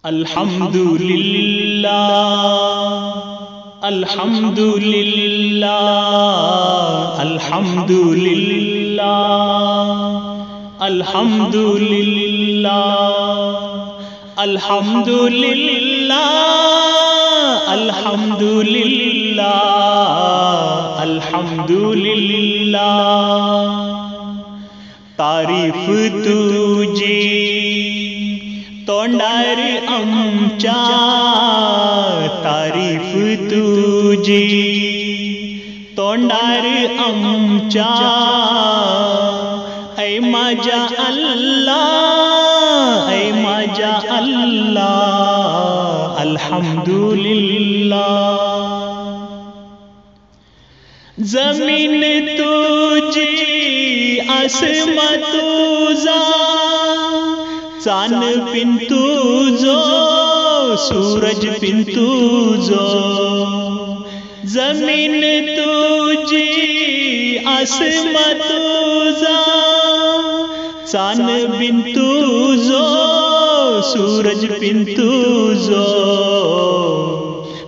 अल्हम्दुलिल्लाह अल्हम्दुलिल्लाह अल्हम्दुलिल्लाह अल्हम्दुलिल्लाह अल्हम्दुलिल्लाह अल्हम्दुलिल्लाह अल्हम्दुलिल्लाह। तारीफ तुझी तोंडार आमच्या, तारीफ तुझी तोंडार आमच्या, ऐ माझ्या अल्लाह ऐ माझ्या अल्लाह अल्हम्दुलिल्लाह। जमीन तुझी आसमा तुझा, चान पिन तुझो सूरज पिन तुझो। जमीन तुझी आसमा तुझा, चान बिन तुझो सूरज बिन तुझो।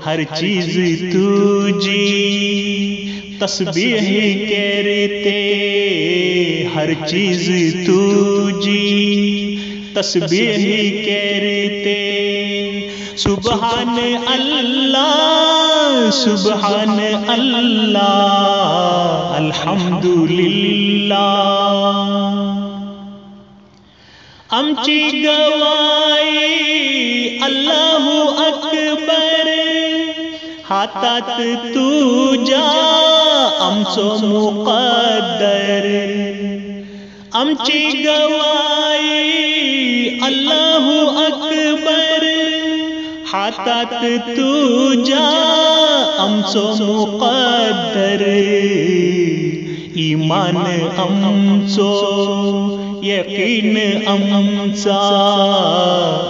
हर चीज तुझी तस्बीह करते, हर चीज तुझी तस्बीह करते। सुबहान अल्लाह सुबहान अल्लाह अल्हम्दुलिल्लाह। आमची गवाई अल्लाहू अकबर, हातात तुझ्या आमचो मुक़द्दर। आमची गवाई अल्लाहू अकबर, हातात तुझ्या आमचो मुक़द्दर। ईमान आमचो यकीन आमचा,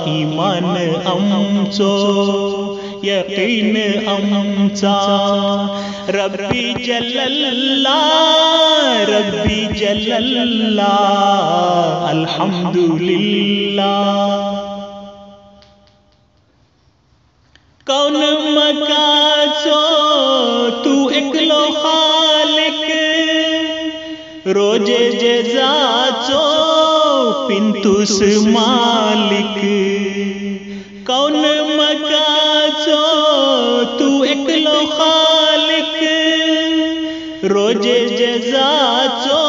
ईमान आमचो यकीन आमचा। रब्बी जल्लल्लाह रब्बी जल्लल्लाह अल्हम्दुलिल्लाह। कौन मकाचो तू एकलो खालिक, रोजे जेजाचो पिंतुस मालिक। कौन मकाचो तू एकलो खालिक, रोजे जेजाचो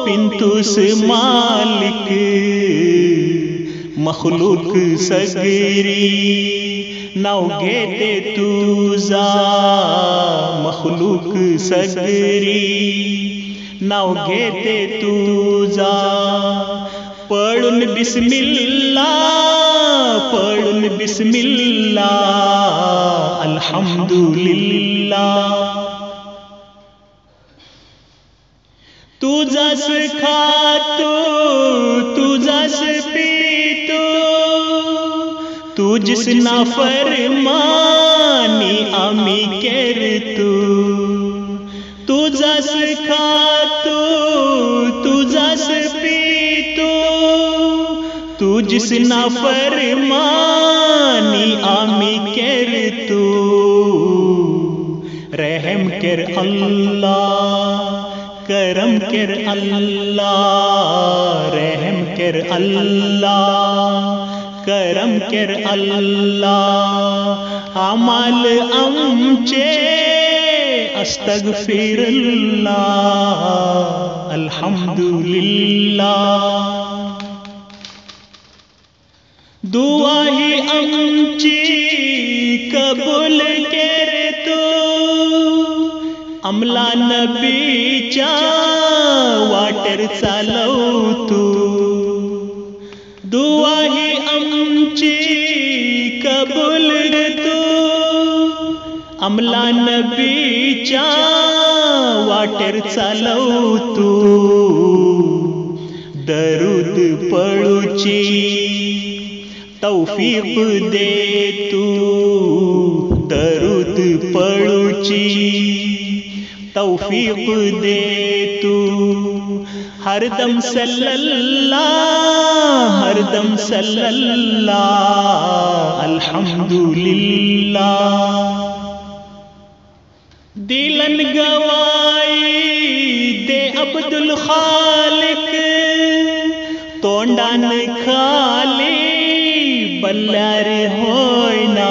पिंतुस मालिक। मखलूक सगरी नाव घेते तुझा, मखलूक सगरी नाव घेते तुझा। पळून बिस्मिल्लाह पळून बिस्मिल्लाह अल्हम्दुलिल्लाह। तुझाच खातो तुझाच पितो, तुझीच नाफरमानी आम्ही करतो। तुझाच खातो तुझाच पितो, तुझीच नाफरमानी आम्ही करतो। रहम कर अल्लाह करम कर अल्लाह, रहम कर अल्लाह करम कर अल्लाह। अमाल आमचे अस्तगफिरुल्लाह अल्हम्दुलिल्लाह। दुआ ही आमची कबूल करतो, अमला नबीच्या वाटेर चालवतो। दुआ ही आमची कबूल करतो, अमला नबीच्या वाटेर चालवतो। दरूद पळूची तौफीक दे तू, दरूद पळूची तौफीक दे तू। हरदम सल्लल्लाह हरदम सल्लल्लाह अल्हम्दुलिल्लाह। दिलन गवाई दे अब्दुल खालिक तोंडान खाली बल्लार होयना।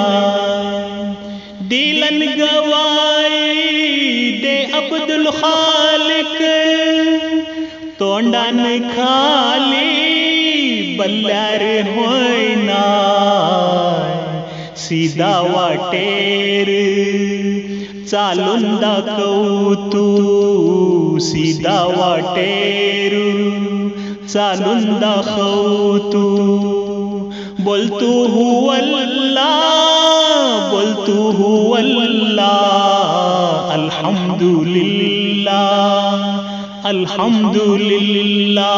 दिलन गवाई दे अब्दुल खालिक तोंडान खाली बल्लार होयना। सीधा वाटेर चालून दाखव तू सीधा वाटेर चालून दाखव तू। बोल तू हुवल्लाह बोल तू हुवल्लाह अल्हम्दुलिल्लाह अल्हम्दुलिल्लाह।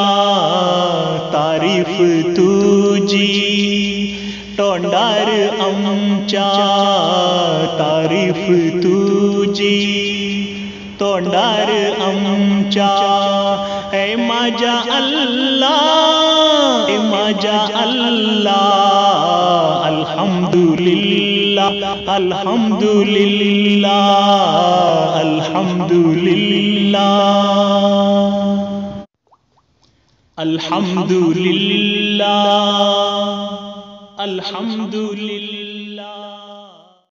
तारीफ तुझी तोंडार आमच्या तारीफ तुझी तोंडार आमच्या। ए माझा अल्लाह ए माझा अल्लाह अल्हम्दुलिल्लाह अल्हम्दुलिल्लाह अल्हम्दुलिल्लाह अल्हम्दुलिल्लाह अल्हम्दुलिल्लाह।